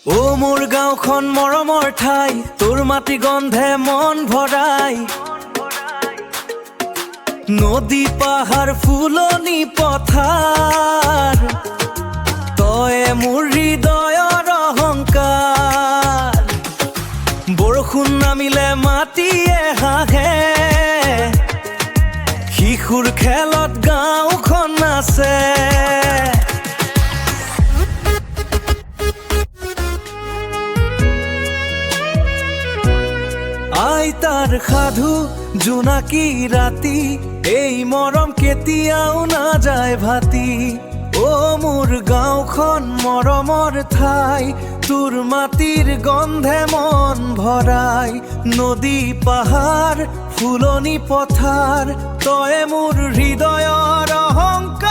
ও মোৰ গাঁওখন মৰমৰ ঠাই, তোৰ মাটি গন্ধে মন ভৰাই। নদী পাহাৰ ফুলনি পথাৰ, তয়ে মোৰ হৃদয়ৰ অহংকাৰ। বৰষুণ নামিলে মাটিয়ে হাঁহে, শিশুৰ খেলত গাঁওখন আছে। আইতাৰ সাধু জোনাকী ৰাতি, এই মৰম কেতিয়াও নাযায় ভাতি। ও মোৰ গাঁওখন মৰমৰ ঠাই, তোৰ মাটিৰ গন্ধে মন ভৰাই। নদী পাহাৰ ফুলনি পথাৰ, তয়ে মোৰ হৃদয়ৰ অহংকাৰ।